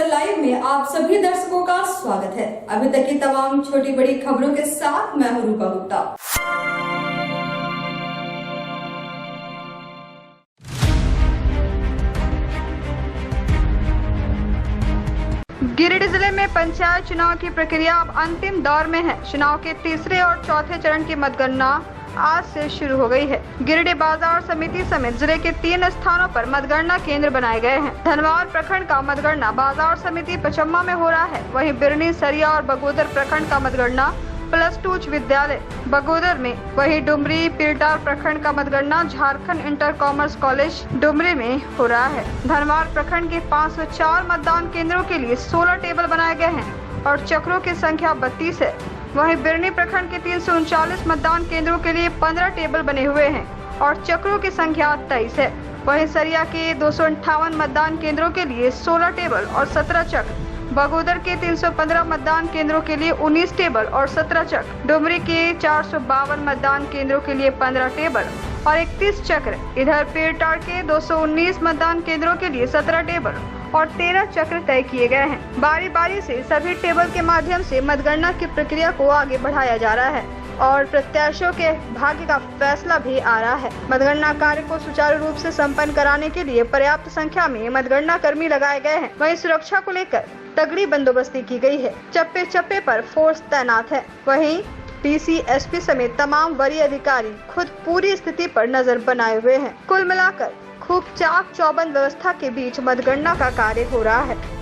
नजर लाइव में आप सभी दर्शकों का स्वागत है। अभी तक की तमाम छोटी बड़ी खबरों के साथ मैं हूं रूपा गुप्ता। गिरिडीह जिले में पंचायत चुनाव की प्रक्रिया अब अंतिम दौर में है। चुनाव के तीसरे और चौथे चरण की मतगणना आज से शुरू हो गई है। गिरिडीह बाजार समिति समेत जिले के 3 स्थानों पर मतगणना केंद्र बनाए गए हैं। धनवार प्रखंड का मतगणना बाजार समिति पचम्मा में हो रहा है। वहीं बिरनी, सरिया और बगोदर प्रखंड का मतगणना +2 उच्च विद्यालय बगोदर में। वहीं डुमरी पीरटार प्रखंड का मतगणना Jharkhand inter commerce college Dumri में हो रहा है। धनवार प्रखंड के 504 मतदान केंद्रों के लिए 16 टेबल बनाए गए हैं और चक्रों की संख्या 32 है। वहीं बिरनी प्रखंड के 339 मतदान केंद्रों के लिए 15 टेबल बने हुए हैं और चक्रों की संख्या 23 है। वहीं सरिया के 258 मतदान केंद्रों के लिए 16 टेबल और 17 चक्र, बगोदर के 315 मतदान केंद्रों के लिए 19 टेबल और 17 चक्र, डुमरी के 452 मतदान केंद्रों के लिए 15 टेबल और 31 चक्र, इधर पीरटार के 219 मतदान केंद्रों के लिए 17 टेबल और 13 चक्र तय किए गए हैं। बारी बारी से सभी टेबल के माध्यम से मतगणना की प्रक्रिया को आगे बढ़ाया जा रहा है और प्रत्याशियों के भाग्य का फैसला भी आ रहा है। मतगणना कार्य को सुचारू रूप से संपन्न कराने के लिए पर्याप्त संख्या में मतगणना कर्मी लगाए गए हैं। वहीं सुरक्षा को लेकर तगड़ी बंदोबस्ती की गई है। चप्पे चप्पे पर फोर्स तैनात है। वहीं डीसी, एसपी समेत तमाम वरीय अधिकारी खुद पूरी स्थिति पर नजर बनाए हुए हैं। कुल मिलाकर खूब चाक चौबंद व्यवस्था के बीच मतगणना का कार्य हो रहा है।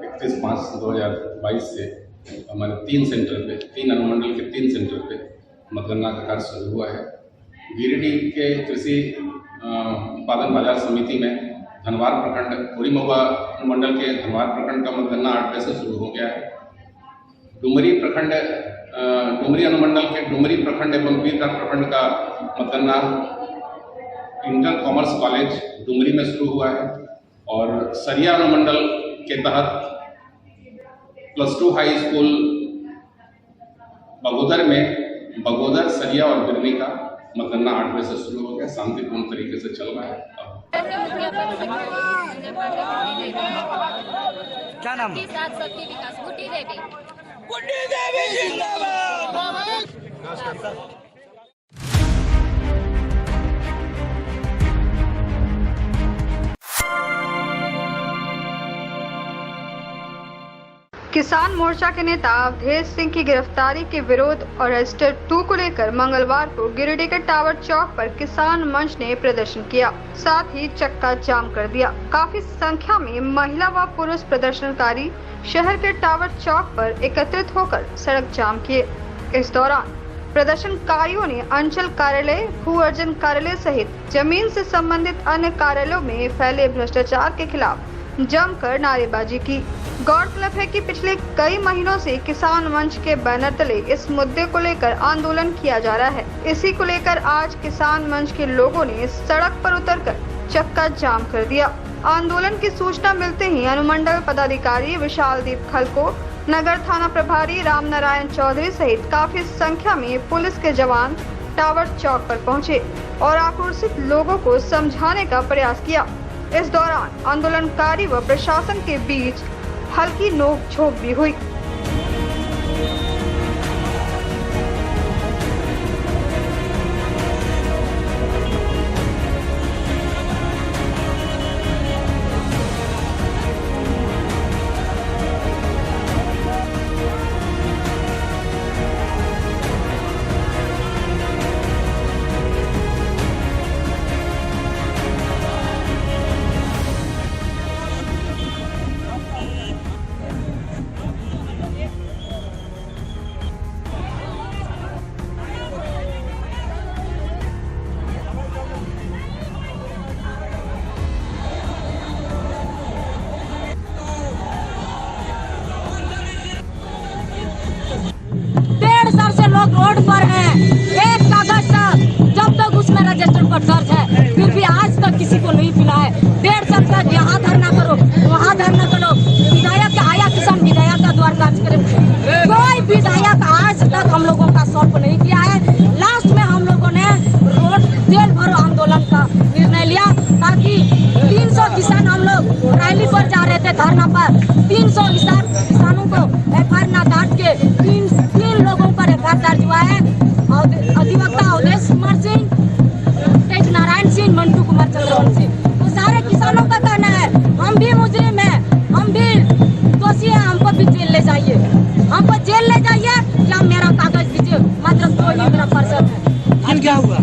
इकतीस 5/2022 से हमारे 3 सेंटर पे, 3 अनुमंडल के 3 सेंटर पे मतगणना का कार्य शुरू हुआ है। गिरिडीह के कृषि उत्पादन बाजार समिति में धनवार प्रखंड, पूरी महुआ अनुमंडल के धनवार प्रखंड का मतगणना 8 बजे से शुरू हो गया है। डुमरी प्रखंड, डुमरी अनुमंडल के डुमरी प्रखंड एवं पीरटार प्रखंड का मतगणना इंटर कॉमर्स कॉलेज डुमरी में शुरू हुआ है और सरिया अनुमंडल के तहत +2 हाई स्कूल बगोदर में, बगोदर, सरिया और बिरनी का मतगणना 8 बजे से शुरू हो गया। शांतिपूर्ण तरीके से चल रहा है। क्या नाम? गुड्डी देवी जिंदाबाद। किसान मोर्चा के नेता अवधेश सिंह की गिरफ्तारी के विरोध और रजिस्टर 2 को लेकर मंगलवार को गिरिडीह के टावर चौक पर किसान मंच ने प्रदर्शन किया, साथ ही चक्का जाम कर दिया। काफी संख्या में महिला व पुरुष प्रदर्शनकारी शहर के टावर चौक पर एकत्रित होकर सड़क जाम किए। इस दौरान प्रदर्शनकारियों ने अंचल कार्यालय, भू अर्जन कार्यालय सहित जमीन से संबंधित अन्य कार्यालयों में फैले भ्रष्टाचार के खिलाफ जमकर नारेबाजी की। गौरतलब है कि पिछले कई महीनों से किसान मंच के बैनर तले इस मुद्दे को लेकर आंदोलन किया जा रहा है। इसी को लेकर आज किसान मंच के लोगों ने सड़क पर उतरकर चक्का जाम कर दिया। आंदोलन की सूचना मिलते ही अनुमंडल पदाधिकारी विशालदीप खलको, नगर थाना प्रभारी राम नारायण चौधरी सहित काफी संख्या में पुलिस के जवान टावर चौक पर पहुंचे और आक्रोशित लोगों को समझाने का प्रयास किया। इस दौरान आंदोलनकारी व प्रशासन के बीच हल्की नोक-झोंक भी हुई। लोग रोड पर हैं, एक कागज था जब तक उसमें रजिस्टर पर दर्ज है, फिर भी आज तक किसी को नहीं मिला है। 1.5 साल तक यहाँ धरना करो, वहाँ धरना करो, विधायक आया किसान विधायक का द्वार कार्य करे, कोई विधायक आज तक हम लोगों का सॉल्व नहीं किया है। लास्ट में हम लोगों ने रोड जेल भरो आंदोलन का निर्णय लिया ताकि 300 किसान हम लोग रैली पर जा रहे थे धरना पर, 300 किसानों को FIR ना डांट के तीन लोगों पर FIR दर्ज हुआ है। अधिवक्ता अवधेश कुमार सिंह, तेज नारायण सिंह, मंटू कुमार चंद्रवंशी, तो सारे किसानों का कहना है हम भी मुजरिम हैं, हम भी दोषी हैं, हमको भी जेल ले जाइए, हमको जेल ले जाइए या मेरा कागज दीजिए, मात्र कोई मेरा पर्सन है। आज क्या हुआ?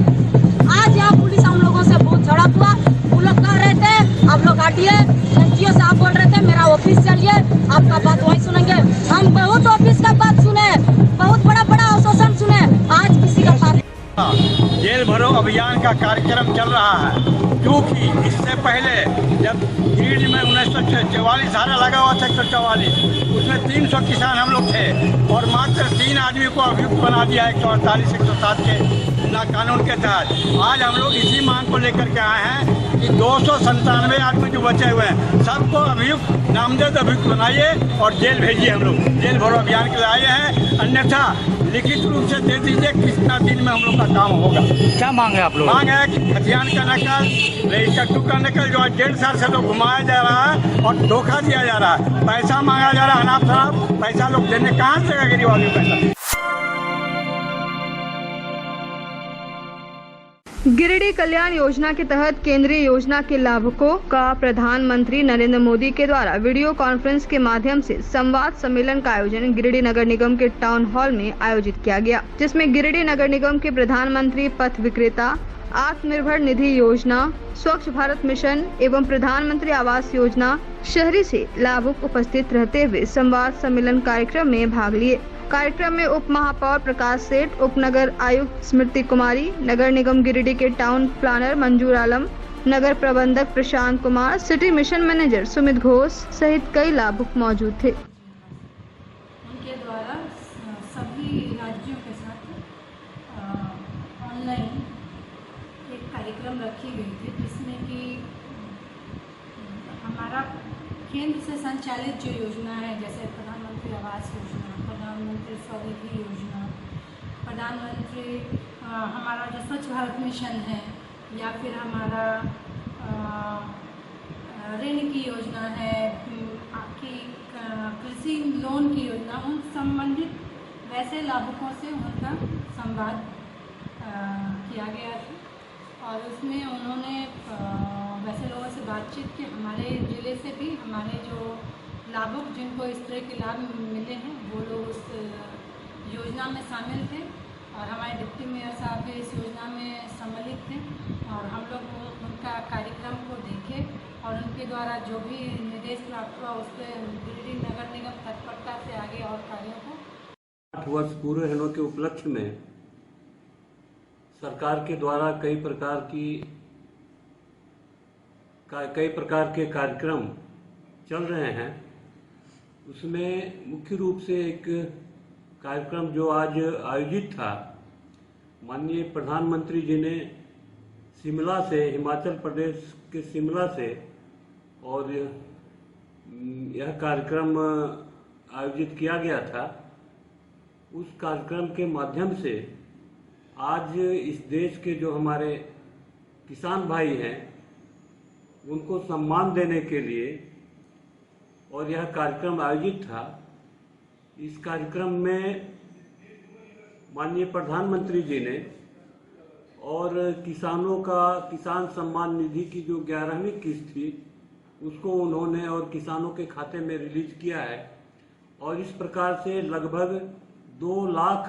आज यहाँ पुलिस हम लोगों से बहुत झड़प हुआ। वो लोग कह रहे थे आप लोग हटिए, एनजीओ से आप बोल रहे थे मेरा ऑफिस चलिए, आपका बात वहीं सुनेंगे। हम बहुत ऑफिस का बात सुने, बहुत बड़ा आश्वासन सुने, आज किसी का बात। जेल भरो अभियान का कार्यक्रम चल रहा है, क्योंकि इससे पहले जब गिरिडीह में 1944 धारा लगा हुआ था 144, उसमें 300 किसान हम लोग थे और मात्र 3 आदमी को अभियुक्त बना दिया 148 107 के ना कानून के तहत। आज हम लोग इसी मांग को लेकर के आए हैं कि 297 आदमी जो बचे हुए हैं सबको अभियुक्त, नामजद अभियुक्त बनाइए और जेल भेजिए। हम लोग जेल भरो अभियान के लिए आए हैं, अन्यथा लिखित रूप से दे दीजिए कितना दिन में हम लोग का काम होगा। क्या मांग है आप लोग? मांग है कि खतियान का नकल, रजिस्टर 2 का नकल जो आज 1.5 साल से लोग घुमाया जा रहा है और धोखा दिया जा रहा है, पैसा मांगा जा रहा है अनाप शनाप, पैसा लोग देने कहाँ से गरीब आदमी पैसा। गिरिडीह कल्याण योजना के तहत केंद्रीय योजना के लाभुकों का प्रधानमंत्री नरेंद्र मोदी के द्वारा वीडियो कॉन्फ्रेंस के माध्यम से संवाद सम्मेलन का आयोजन गिरिडीह नगर निगम के टाउन हॉल में आयोजित किया गया, जिसमें गिरिडीह नगर निगम के प्रधानमंत्री पथ विक्रेता, आत्मनिर्भर निधि योजना, स्वच्छ भारत मिशन एवं प्रधानमंत्री आवास योजना शहरी से लाभुक उपस्थित रहते हुए संवाद सम्मेलन कार्यक्रम में भाग लिए। कार्यक्रम में उप महापौर प्रकाश सेठ, उप नगर आयुक्त स्मृति कुमारी, नगर निगम गिरिडीह के टाउन प्लानर मंजूर आलम, नगर प्रबंधक Prashant Kumar, city mission manager Sumit Ghosh सहित कई लाभुक मौजूद थे। उनके द्वारा सभी राज्यों के साथ ऑनलाइन एक कार्यक्रम रखी गई थी, जिसमें कि हमारा केंद्र से संचालित जो योजना है, जैसे प्रधानमंत्री आवास योजना, प्रधानमंत्री स्वनिधि योजना, प्रधानमंत्री हमारा जो स्वच्छ भारत मिशन है, या फिर हमारा ऋण की योजना है, आपकी कृषि लोन की योजना, उन संबंधित वैसे लाभुकों से उनका संवाद किया गया था। और उसमें उन्होंने वैसे लोगों से बातचीत की, हमारे ज़िले से भी हमारे जो लाभुक जिनको इस तरह के लाभ मिले हैं वो लोग उस योजना में शामिल थे और हमारे डिप्टी मेयर साहब भी इस योजना में सम्मिलित थे। और हम लोग उनका कार्यक्रम को देखे और उनके द्वारा जो भी निर्देश प्राप्त हुआ उस पर गिरिडीह नगर निगम तत्परता से आगे और कार्यों को 8 वर्ष पूरे होने के उपलक्ष्य में सरकार के द्वारा कई प्रकार के कार्यक्रम चल रहे हैं। उसमें मुख्य रूप से एक कार्यक्रम जो आज आयोजित था, माननीय प्रधानमंत्री जी ने शिमला से, हिमाचल प्रदेश के शिमला से, और यह कार्यक्रम आयोजित किया गया था। उस कार्यक्रम के माध्यम से आज इस देश के जो हमारे किसान भाई हैं उनको सम्मान देने के लिए और यह कार्यक्रम आयोजित था। इस कार्यक्रम में माननीय प्रधानमंत्री जी ने और किसानों का किसान सम्मान निधि की जो 11वीं किस्त थी उसको उन्होंने और किसानों के खाते में रिलीज किया है, और इस प्रकार से लगभग 2 लाख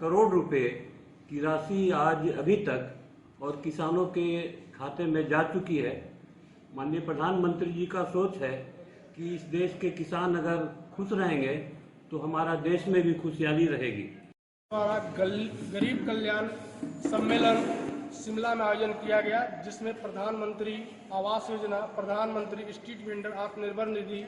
करोड़ रुपए की राशि आज अभी तक और किसानों के खाते में जा चुकी है। माननीय प्रधानमंत्री जी का सोच है कि इस देश के किसान अगर खुश रहेंगे तो हमारा देश में भी खुशहाली रहेगी। हमारा गरीब कल्याण सम्मेलन शिमला में आयोजन किया गया, जिसमें प्रधानमंत्री आवास योजना, प्रधानमंत्री स्ट्रीट वेंडर आत्मनिर्भर निधि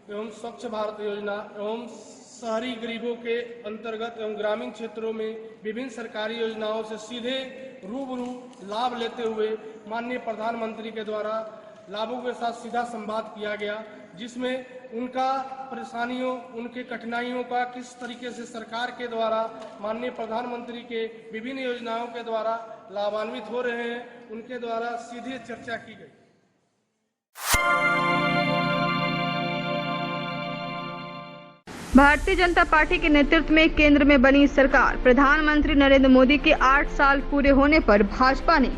एवं स्वच्छ भारत योजना एवं शहरी गरीबों के अंतर्गत एवं ग्रामीण क्षेत्रों में विभिन्न सरकारी योजनाओं से सीधे रूबरू लाभ लेते हुए माननीय प्रधानमंत्री के द्वारा लाभों के साथ सीधा संवाद किया गया, जिसमें उनका परेशानियों, उनके कठिनाइयों का किस तरीके से सरकार के द्वारा माननीय प्रधानमंत्री के विभिन्न योजनाओं के द्वारा लाभान्वित हो रहे हैं, उनके द्वारा सीधे चर्चा की गई। भारतीय जनता पार्टी के नेतृत्व में केंद्र में बनी सरकार, प्रधानमंत्री नरेंद्र मोदी के 8 साल पूरे होने पर भाजपा ने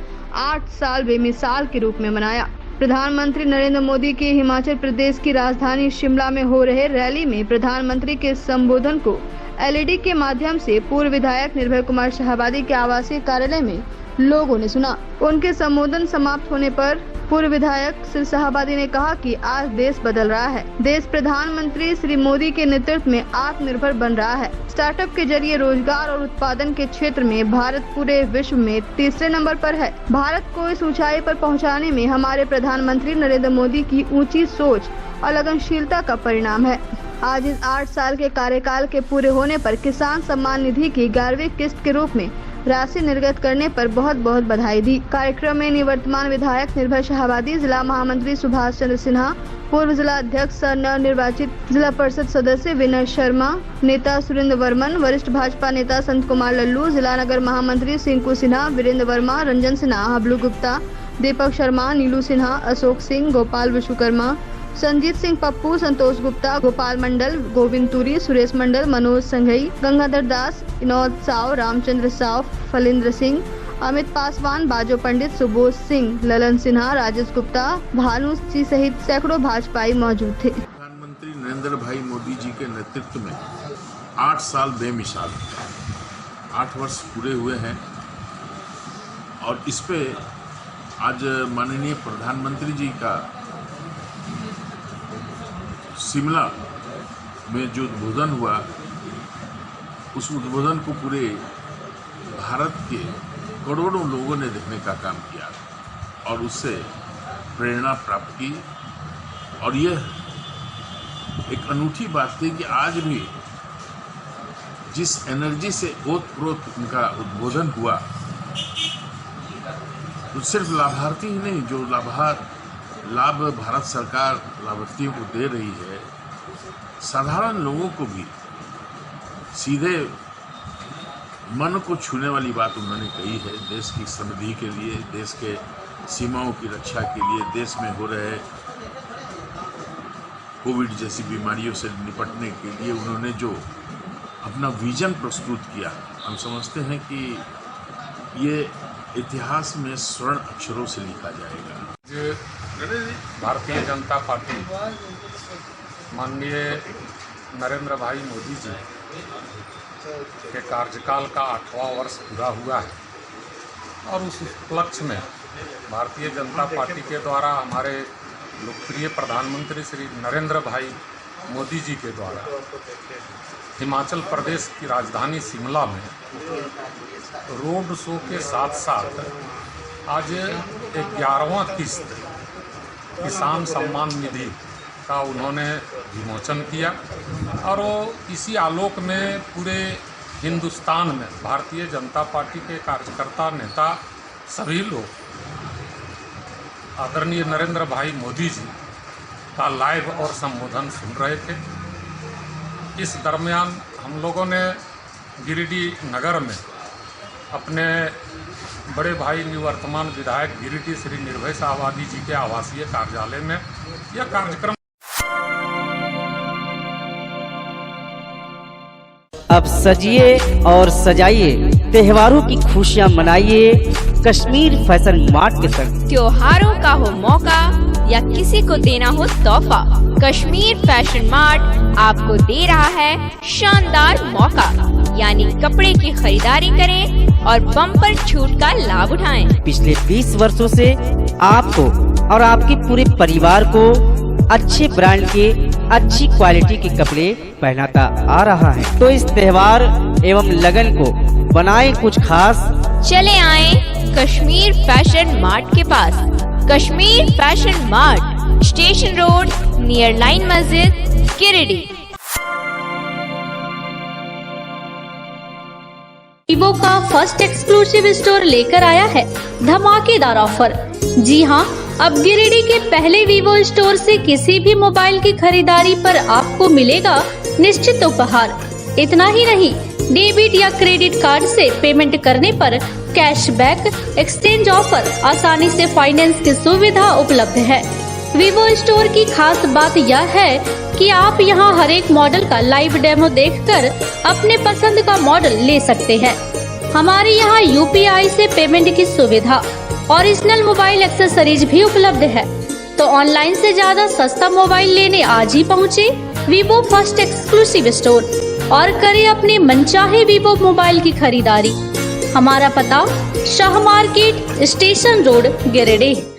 8 साल बेमिसाल के रूप में मनाया। प्रधानमंत्री नरेंद्र मोदी के हिमाचल प्रदेश की राजधानी शिमला में हो रहे रैली में प्रधानमंत्री के संबोधन को एलईडी के माध्यम से पूर्व विधायक निर्भय कुमार शाहाबादी के आवासीय कार्यालय में लोगों ने सुना। उनके संबोधन समाप्त होने पर पूर्व विधायक श्री शाहाबादी ने कहा कि आज देश बदल रहा है। देश प्रधानमंत्री श्री मोदी के नेतृत्व में आत्मनिर्भर बन रहा है। स्टार्टअप के जरिए रोजगार और उत्पादन के क्षेत्र में भारत पूरे विश्व में तीसरे नंबर पर है। भारत को इस ऊंचाई पर पहुंचाने में हमारे प्रधानमंत्री नरेंद्र मोदी की ऊंची सोच और लगनशीलता का परिणाम है। आज इस 8 साल के कार्यकाल के पूरे होने पर किसान सम्मान निधि की 11वीं किस्त के रूप में राशि निर्गत करने पर बहुत बहुत बधाई दी। कार्यक्रम में निवर्तमान विधायक निर्भय शाहाबादी, जिला महामंत्री सुभाष चंद्र सिन्हा, पूर्व जिला अध्यक्ष नवनिर्वाचित जिला परिषद सदस्य विनय शर्मा, नेता सुरेंद्र वर्मन, वरिष्ठ भाजपा नेता संत कुमार लल्लू, जिला नगर महामंत्री सिंकू सिन्हा, वीरेंद्र वर्मा, रंजन सिन्हा, हबलू गुप्ता, दीपक शर्मा, नीलू सिन्हा, अशोक सिंह, गोपाल विश्वकर्मा, संजीत सिंह पप्पू, संतोष गुप्ता, गोपाल मंडल, गोविंद तुरी, सुरेश मंडल, मनोज संघई, गंगाधर दास, विनोद साव, रामचंद्र साव, फलिंद्र सिंह, अमित पासवान, बाजो पंडित, सुबोध सिंह, ललन सिन्हा, राजेश गुप्ता, भानु जी सहित सैकड़ों भाजपाई मौजूद थे। प्रधानमंत्री नरेंद्र भाई मोदी जी के नेतृत्व में 8 साल बेमिसाल, 8 वर्ष पूरे हुए हैं, और इस पे आज माननीय प्रधानमंत्री जी का शिमला में जो उद्बोधन हुआ, उस उद्बोधन को पूरे भारत के करोड़ों लोगों ने देखने का काम किया और उससे प्रेरणा प्राप्त की। और यह एक अनूठी बात थी कि आज भी जिस एनर्जी से ओतप्रोत उनका उद्बोधन हुआ, तो सिर्फ लाभार्थी ही नहीं, जो लाभ भारत सरकार लाभार्थियों को दे रही है, साधारण लोगों को भी सीधे मन को छूने वाली बात उन्होंने कही है। देश की समृद्धि के लिए, देश के सीमाओं की रक्षा के लिए, देश में हो रहे कोविड जैसी बीमारियों से निपटने के लिए उन्होंने जो अपना विजन प्रस्तुत किया, हम समझते हैं कि ये इतिहास में स्वर्ण अक्षरों से लिखा जाएगा। भारतीय जनता पार्टी माननीय नरेंद्र भाई मोदी जी के कार्यकाल का 8वां वर्ष पूरा हुआ है, और उस उपलक्ष्य में भारतीय जनता पार्टी के द्वारा हमारे लोकप्रिय प्रधानमंत्री श्री नरेंद्र भाई मोदी जी के द्वारा हिमाचल प्रदेश की राजधानी शिमला में रोड शो के साथ साथ आज 11वां किस्त किसान सम्मान निधि का उन्होंने विमोचन किया और वो इसी आलोक में पूरे हिंदुस्तान में भारतीय जनता पार्टी के कार्यकर्ता नेता सभी लोग आदरणीय नरेंद्र भाई मोदी जी का लाइव और संबोधन सुन रहे थे। इस दरमियान हम लोगों ने गिरिडीह नगर में अपने बड़े भाई निवर्तमान विधायक गिरिडीह श्री निर्भय शाहवादी जी के आवासीय कार्यालय में यह कार्यक्रम। अब सजिए और सजाइए, त्योहारों की खुशियां मनाइए कश्मीर फैशन मार्ट के संग। त्योहारों का हो मौका या किसी को देना हो तोहफा, कश्मीर फैशन मार्ट आपको दे रहा है शानदार मौका, यानी कपड़े की खरीदारी करें और बम्पर छूट का लाभ उठाएं। पिछले 20 वर्षों से आपको और आपके पूरे परिवार को अच्छे ब्रांड के अच्छी क्वालिटी के कपड़े पहनाता आ रहा है। तो इस त्योहार एवं लगन को बनाए कुछ खास। चले आए कश्मीर फैशन मार्ट के पास। Kashmir fashion mart, station road, near line मस्जिद, गिरिडीह। वीवो का फर्स्ट एक्सक्लूसिव स्टोर लेकर आया है धमाकेदार ऑफर। जी हाँ, अब गिरिडीह के पहले वीवो स्टोर से किसी भी मोबाइल की खरीदारी पर आपको मिलेगा निश्चित उपहार। इतना ही नहीं, डेबिट या क्रेडिट कार्ड से पेमेंट करने पर कैशबैक, एक्सचेंज ऑफर, आसानी से फाइनेंस की सुविधा उपलब्ध है। वीवो स्टोर की खास बात यह है कि आप यहां हर एक मॉडल का लाइव डेमो देखकर अपने पसंद का मॉडल ले सकते हैं। हमारे यहां UPI से पेमेंट की सुविधा, ओरिजिनल मोबाइल एक्सेसरीज भी उपलब्ध है। तो ऑनलाइन से ज्यादा सस्ता मोबाइल लेने आज ही पहुँचे वीवो फर्स्ट एक्सक्लूसिव स्टोर और करें अपने मनचाहे वीवो मोबाइल की खरीदारी। हमारा पता Shah market, station road, Giridih.